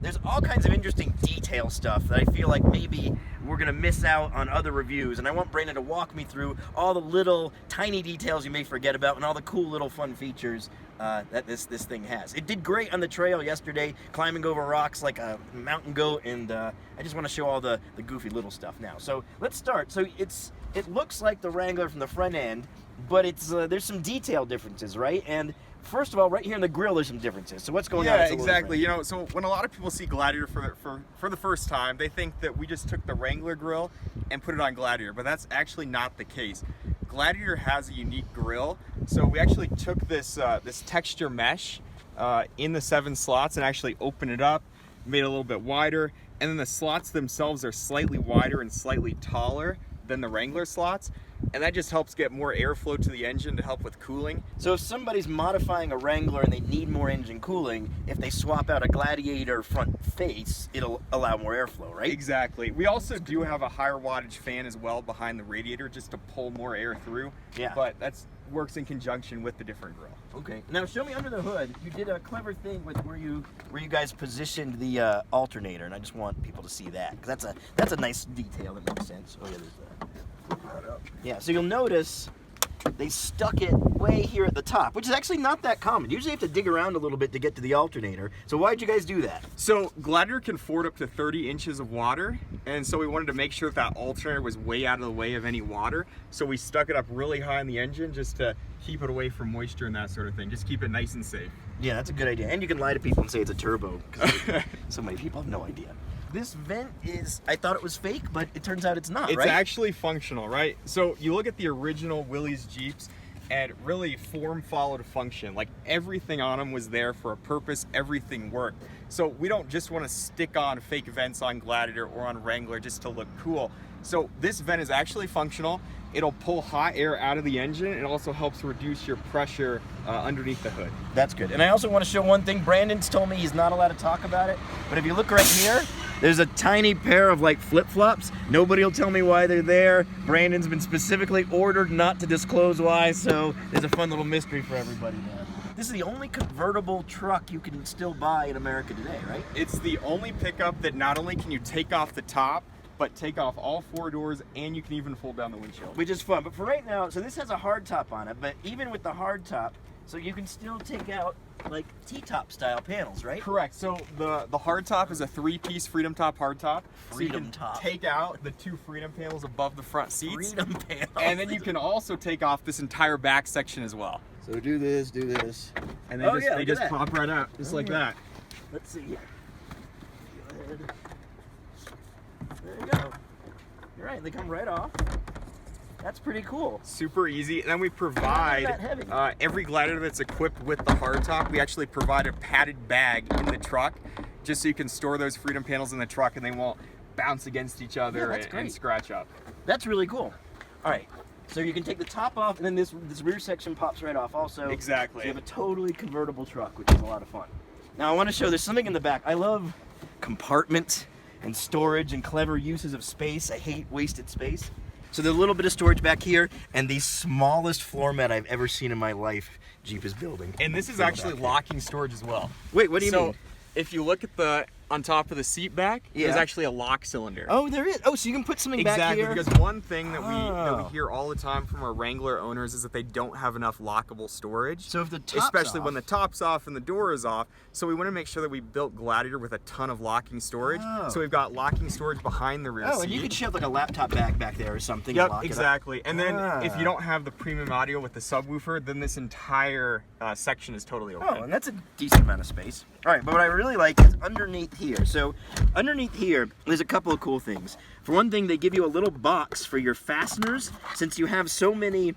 There's all kinds of interesting detail stuff that I feel like maybe we're gonna miss out on other reviews, and I want Brandon to walk me through all the little tiny details you may forget about and all the cool little fun features that this thing has. It did great on the trail yesterday, climbing over rocks like a mountain goat, and I just want to show all the goofy little stuff now. So let's start. So it looks like the Wrangler from the front end, but it's there's some detail differences, right? And first of all, right here in the grill, there's some differences. So what's going on? Yeah, exactly. You know, so when a lot of people see Gladiator for the first time, they think that we just took the Wrangler grill and put it on Gladiator, but that's actually not the case. Gladiator has a unique grill, so we actually took this this texture mesh in the 7 slots and actually opened it up, made it a little bit wider, and then the slots themselves are slightly wider and slightly taller than the Wrangler slots, and that just helps get more airflow to the engine to help with cooling. So if somebody's modifying a Wrangler and they need more engine cooling, if they swap out a Gladiator front face, it'll allow more airflow, right? Exactly. We also do have a higher wattage fan as well behind the radiator just to pull more air through. Yeah. But that's works in conjunction with the different grill. Okay. Now show me under the hood. You did a clever thing with where you guys positioned the alternator, and I just want people to see that because that's a nice detail that makes sense. Oh yeah, there's that. Yeah, so you'll notice they stuck it way here at the top, which is actually not that common. Usually you have to dig around a little bit to get to the alternator. So why'd you guys do that? So Gladiator can ford up to 30 inches of water, and so we wanted to make sure that alternator was way out of the way of any water. So we stuck it up really high in the engine just to keep it away from moisture and that sort of thing. Just keep it nice and safe. Yeah, that's a good idea. And you can lie to people and say it's a turbo, because so many people have no idea. This vent is, I thought it was fake, but it turns out it's not, It's right? actually functional, right? So you look at the original Willys Jeeps, and really form followed function. Like everything on them was there for a purpose, everything worked. So we don't just want to stick on fake vents on Gladiator or on Wrangler just to look cool. So this vent is actually functional. It'll pull hot air out of the engine. It also helps reduce your pressure underneath the hood. That's good. And I also want to show one thing. Brandon's told me he's not allowed to talk about it, but if you look right here, there's a tiny pair of like flip-flops. Nobody will tell me why they're there. Brandon's been specifically ordered not to disclose why, so there's a fun little mystery for everybody there. This is the only convertible truck you can still buy in America today, right? It's the only pickup that not only can you take off the top, but take off all 4 doors, and you can even fold down the windshield. Which is fun. But for right now, so this has a hard top on it, but even with the hard top, so you can still take out like T-top style panels, right? Correct. So the hard top is a 3-piece Freedom Top hard top. Freedom so Top. Take out the 2 Freedom panels above the front seats. Freedom panels. And then you can also take off this entire back section as well. So do this, and they they just pop right out, just like that. Let's see here. Go ahead. There you go. You're right, they come right off. That's pretty cool. Super easy. And then we provide every Gladiator that's equipped with the hardtop. We actually provide a padded bag in the truck, just so you can store those Freedom panels in the truck and they won't bounce against each other and scratch up. That's really cool. All right, so you can take the top off, and then this rear section pops right off also. Exactly. So you have a totally convertible truck, which is a lot of fun. Now I want to show there's something in the back. I love compartment and storage and clever uses of space. I hate wasted space. So there's a little bit of storage back here, and the smallest floor mat I've ever seen in my life Jeep is building. And this is actually locking storage as well. Wait, what do you mean? So if you look at the on top of the seat back, there's actually a lock cylinder. Oh, there is. Oh, so you can put something back here? Exactly, because one thing that we hear all the time from our Wrangler owners is that they don't have enough lockable storage. So if the top's especially off. when the top's off and the door is off. So we want to make sure that we built Gladiator with a ton of locking storage. So we've got locking storage behind the rear seat. Oh, and you could shove like a laptop bag back there or something. Yep, and lock exactly. It up. And then if you don't have the premium audio with the subwoofer, then this entire section is totally okay. Oh, and that's a decent amount of space. All right, but what I really like is underneath here. So underneath here, there's a couple of cool things. For one thing, they give you a little box for your fasteners, since you have so many,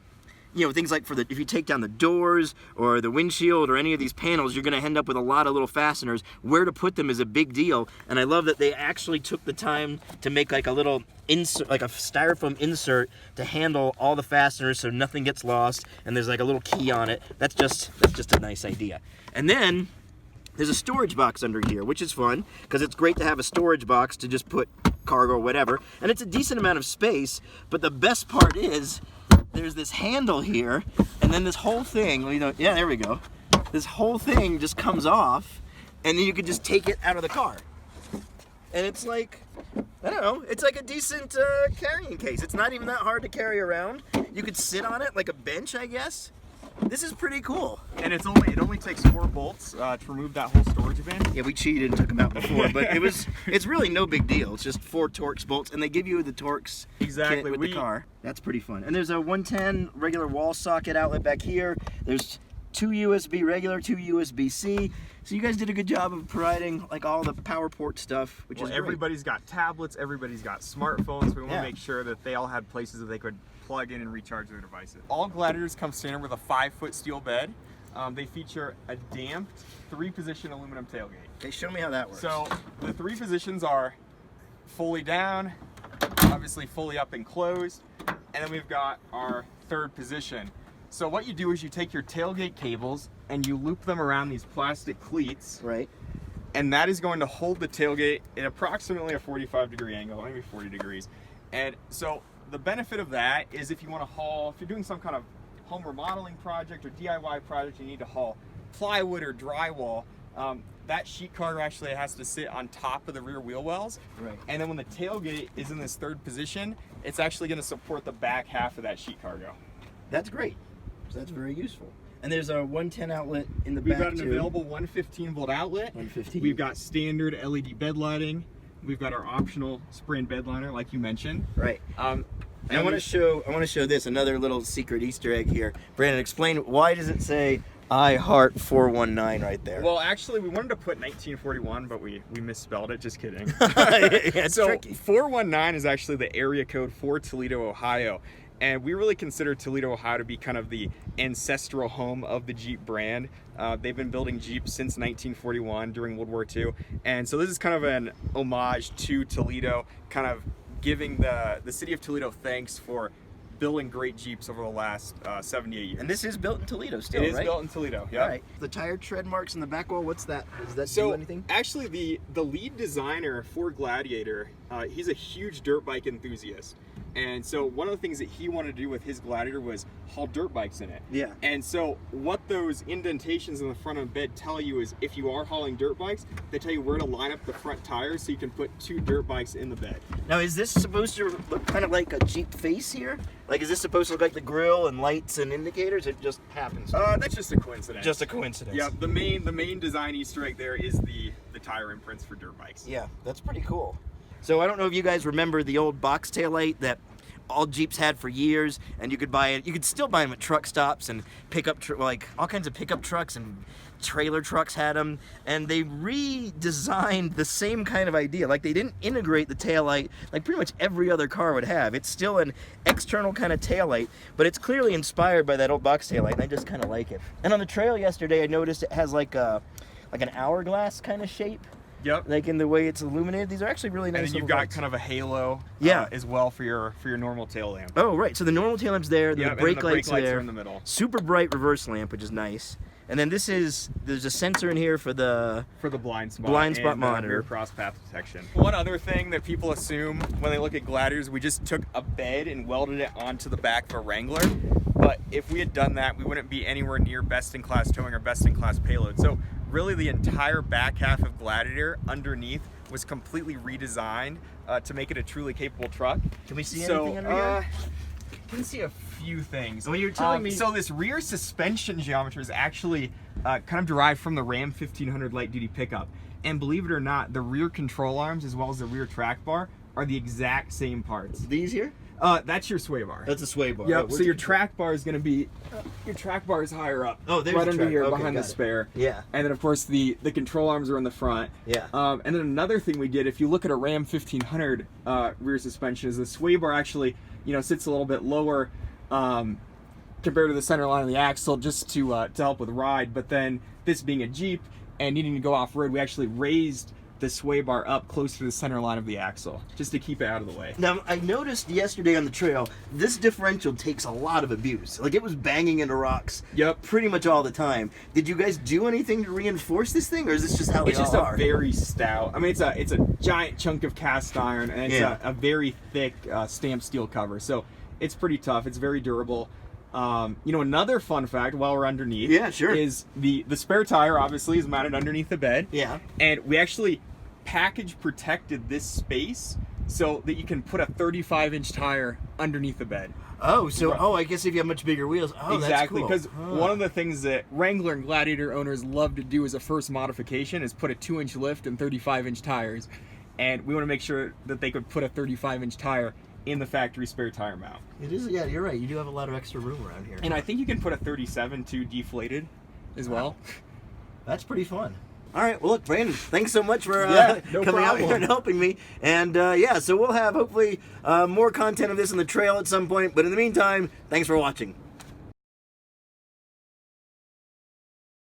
you know, things like for if you take down the doors or the windshield or any of these panels, you're going to end up with a lot of little fasteners. Where to put them is a big deal, and I love that they actually took the time to make like a little insert, like a styrofoam insert to handle all the fasteners so nothing gets lost, and there's like a little key on it. That's just a nice idea. And then there's a storage box under here, which is fun, because it's great to have a storage box to just put cargo or whatever, and it's a decent amount of space, but the best part is there's this handle here, and then this whole thing, you know, yeah, there we go. This whole thing just comes off, and then you can just take it out of the car. and it's like, I don't know, it's like a decent carrying case. It's not even that hard to carry around. You could sit on it like a bench, I guess. This is pretty cool. And it only takes 4 bolts to remove that whole storage bin. Yeah, we cheated and took them out before, but it's really no big deal. It's just 4 Torx bolts, and they give you the Torx kit with the car. That's pretty fun. And there's a 110 regular wall socket outlet back here. There's 2 USB regular, 2 USB-C. So you guys did a good job of providing like all the power port stuff, which is great. Everybody's got tablets, everybody's got smartphones. We want to make sure that they all had places that they could plug in and recharge their devices. All Gladiators come standard with a 5-foot steel bed. They feature a damped 3-position aluminum tailgate. Okay, show me how that works. So the 3 positions are fully down, obviously fully up and closed, and then we've got our 3rd position. So what you do is you take your tailgate cables and you loop them around these plastic cleats. Right. And that is going to hold the tailgate at approximately a 45-degree angle, maybe 40 degrees. And so the benefit of that is if you want to haul, if you're doing some kind of home remodeling project or DIY project, you need to haul plywood or drywall, that sheet cargo actually has to sit on top of the rear wheel wells. Right. And then when the tailgate is in this 3rd position, it's actually going to support the back half of that sheet cargo. That's great. So that's very useful. And there's a 110 outlet in the back We've got an too. available 115-volt outlet. 115. We've got standard LED bed lighting. We've got our optional spray and bed liner, like you mentioned. Right. And I want to show this, another little secret Easter egg here. Brandon, explain, why does it say I Heart 419 right there? Well, actually, we wanted to put 1941, but we misspelled it. Just kidding. It's so tricky. 419 is actually the area code for Toledo, Ohio. And we really consider Toledo, Ohio to be kind of the ancestral home of the Jeep brand. They've been building Jeeps since 1941 during World War II. And so this is kind of an homage to Toledo, kind of giving the city of Toledo thanks for building great Jeeps over the last 78 years. And this is built in Toledo still, right? It is right? built in Toledo, yeah. All right. The tire tread marks in the back wall, what's that? Does that do anything? Actually, the lead designer for Gladiator, he's a huge dirt bike enthusiast. And so one of the things that he wanted to do with his Gladiator was haul dirt bikes in it. Yeah. And so what those indentations in the front of the bed tell you is if you are hauling dirt bikes, they tell you where to line up the front tires so you can put 2 dirt bikes in the bed. Now, is this supposed to look kind of like a Jeep face here? Like, is this supposed to look like the grille and lights and indicators? It just happens. That's just a coincidence. Just a coincidence. Yeah, the main design Easter egg there is the tire imprints for dirt bikes. Yeah, that's pretty cool. So I don't know if you guys remember the old box taillight that all Jeeps had for years, and you could buy it. You could still buy them at truck stops and pickup, like all kinds of pickup trucks and trailer trucks had them. And they redesigned the same kind of idea. Like they didn't integrate the taillight like pretty much every other car would have. It's still an external kind of taillight, but it's clearly inspired by that old box taillight, and I just kind of like it. And on the trail yesterday, I noticed it has like an hourglass kind of shape. Yep. Like in the way it's illuminated. These are actually really nice. And then you've got kind of a halo as well for your normal tail lamp. Oh, right. So the normal tail lamp's there, the brake lights are there. In the middle. Super bright reverse lamp, which is nice. And then there's a sensor in here for the blind spot monitor. Rear cross path detection. One other thing that people assume when they look at Gladiators, we just took a bed and welded it onto the back of a Wrangler. But if we had done that, we wouldn't be anywhere near best-in-class towing or best-in-class payload. So really the entire back half of Gladiator underneath was completely redesigned to make it a truly capable truck. Can we see anything under here? Can see a few things. Well, you're telling me. So this rear suspension geometry is actually kind of derived from the Ram 1500 light duty pickup. And believe it or not, the rear control arms as well as the rear track bar are the exact same parts. These here? That's your sway bar. That's a sway bar. Yep. Oh, So your track bar is going to be your track bar is higher up. Oh, there's right the under track. here, Okay, behind the got it. spare. Yeah. And then of course the control arms are in the front. Yeah. And then another thing we did, if you look at a Ram 1500 rear suspension, is the sway bar actually sits a little bit lower compared to the center line of the axle, just to help with ride. But then this being a Jeep and needing to go off road, we actually raised the sway bar up closer to the center line of the axle, just to keep it out of the way. Now, I noticed yesterday on the trail, this differential takes a lot of abuse. Like, it was banging into rocks pretty much all the time. Did you guys do anything to reinforce this thing, or is this just how they It's just are? a very stout. I mean, it's a giant chunk of cast iron, and it's a very thick stamped steel cover. So it's pretty tough. It's very durable. Another fun fact while we're underneath is the spare tire obviously is mounted underneath the bed. Yeah. And we actually package protected this space so that you can put a 35-inch tire underneath the bed. Oh, so I guess if you have much bigger wheels, Exactly, that's because cool. one of the things that Wrangler and Gladiator owners love to do as a first modification is put a 2-inch lift and 35-inch tires, and we want to make sure that they could put a 35-inch tire in the factory spare tire mount. It is, yeah, you're right. You do have a lot of extra room around here. And I think you can put a 37 too deflated as well. That's pretty fun. All right, well, look, Brandon, thanks so much for no coming out here problem. and helping me. And yeah, so we'll have hopefully more content of this in the trail at some point. But in the meantime, thanks for watching.